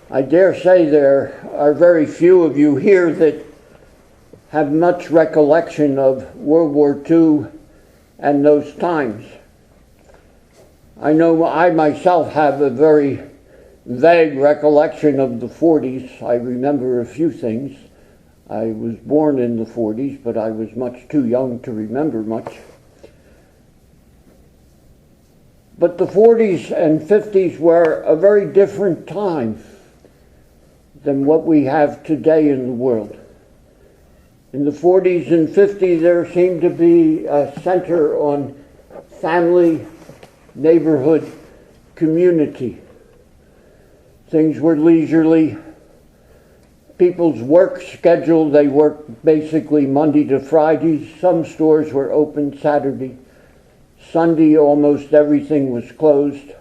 I dare say there are very few of you here that have much recollection of World War II and those times. I know I myself have a very vague recollection of the 40s. I remember a few things. I was born in the 40s, but I was much too young to remember much. But the 40s and 50s were a very different time than what we have today in the world. In the 40s and 50s, there seemed to be a center on family, neighborhood, community. Things were leisurely. People's work schedule, they worked basically Monday to Friday. Some stores were open Saturday. Sunday, almost everything was closed.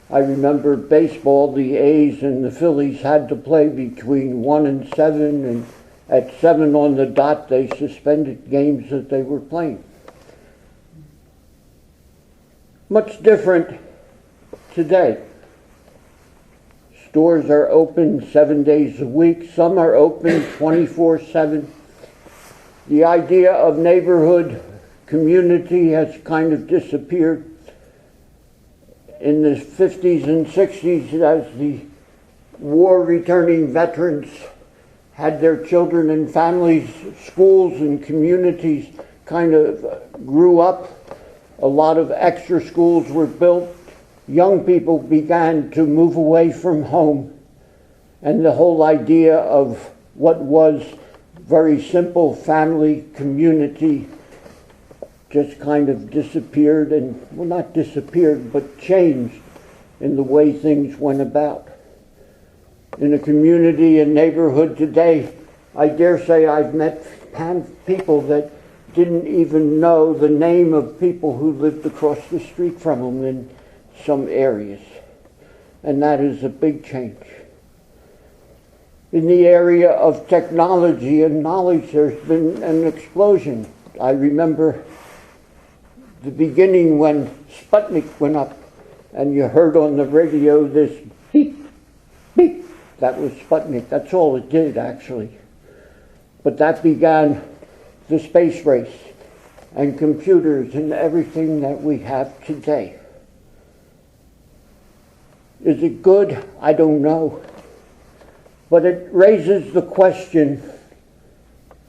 I remember baseball, the A's and the Phillies had to play between 1 and 7, and at 7 on the dot, they suspended games that they were playing. Much different today. Stores are open 7 days a week. Some are open 24/7. The idea of neighborhood community has kind of disappeared. In the 50s and 60s, as the war-returning veterans had their children and families, schools and communities kind of grew up. A lot of extra schools were built. Young people began to move away from home. And the whole idea of what was very simple family, community, just kind of disappeared, and, well, not disappeared, but changed in the way things went about. In a community and neighborhood today, I dare say I've met people that didn't even know the name of people who lived across the street from them in some areas. And that is a big change. In the area of technology and knowledge, there's been an explosion. I remember the beginning when Sputnik went up and you heard on the radio this beep, beep. That was Sputnik. That's all it did, actually. But that began the space race and computers and everything that we have today. Is it good? I don't know. But it raises the question,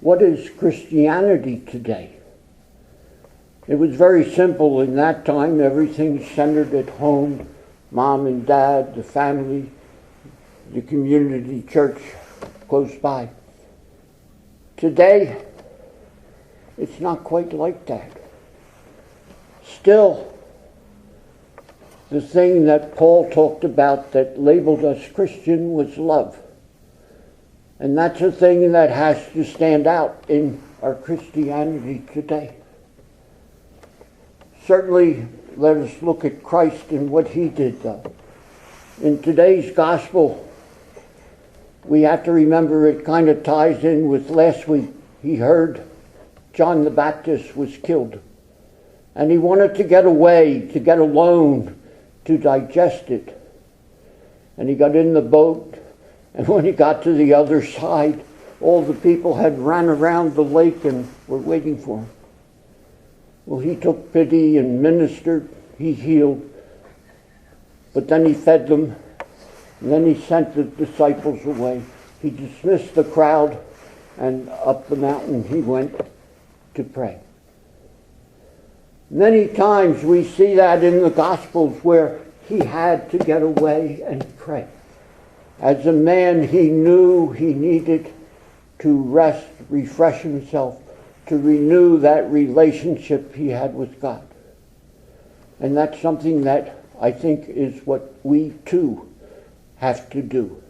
what is Christianity today? It was very simple in that time. Everything centered at home, mom and dad, the family, the community church close by. Today, it's not quite like that. Still, the thing that Paul talked about that labeled us Christian was love. And that's a thing that has to stand out in our Christianity today. Certainly, let us look at Christ and what he did, though. In today's gospel, we have to remember it kind of ties in with last week. He heard John the Baptist was killed. And he wanted to get away, to get alone, to digest it. And he got in the boat, and when he got to the other side, all the people had ran around the lake and were waiting for him. Well, he took pity and ministered, he healed, but then he fed them, and then he sent the disciples away. He dismissed the crowd, and up the mountain he went to pray. Many times we see that in the Gospels where he had to get away and pray. As a man, he knew he needed to rest, refresh himself, to renew that relationship he had with God. And that's something that I think is what we too have to do.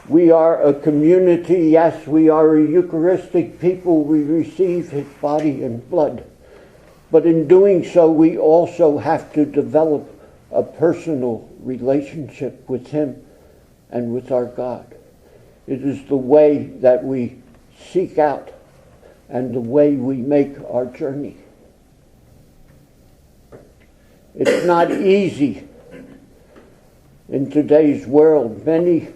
We are a community, yes, we are a Eucharistic people, we receive his body and blood. But in doing so, we also have to develop a personal relationship with him and with our God. It is the way that we seek out and the way we make our journey. It's not easy. in today's world. Many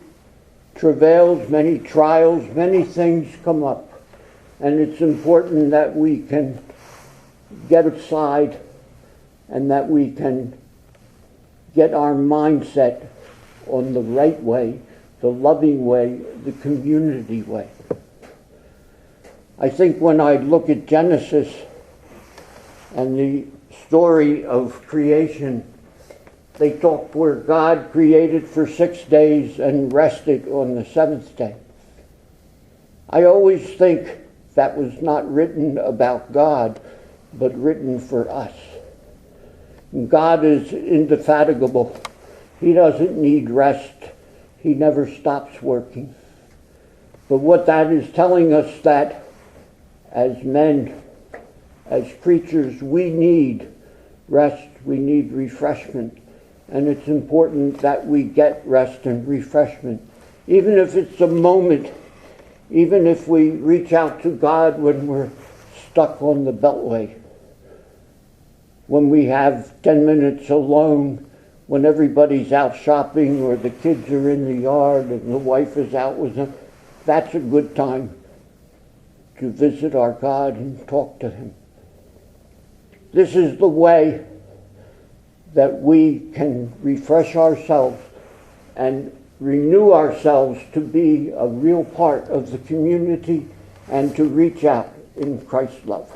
travails, many trials, many things come up. And it's important that we can get aside and that we can get our mindset on the right way, the loving way, the community way. I think when I look at Genesis and the story of creation, they talk where God created for 6 days and rested on the seventh day. I always think that was not written about God, but written for us. God is indefatigable. He doesn't need rest. He never stops working. But what that is telling us, that as men, as creatures, we need rest, we need refreshment. And it's important that we get rest and refreshment. Even if it's a moment, even if we reach out to God when we're stuck on the beltway, when we have 10 minutes alone, when everybody's out shopping or the kids are in the yard and the wife is out with them, that's a good time to visit our God and talk to Him. This is the way that we can refresh ourselves and renew ourselves to be a real part of the community and to reach out in Christ's love.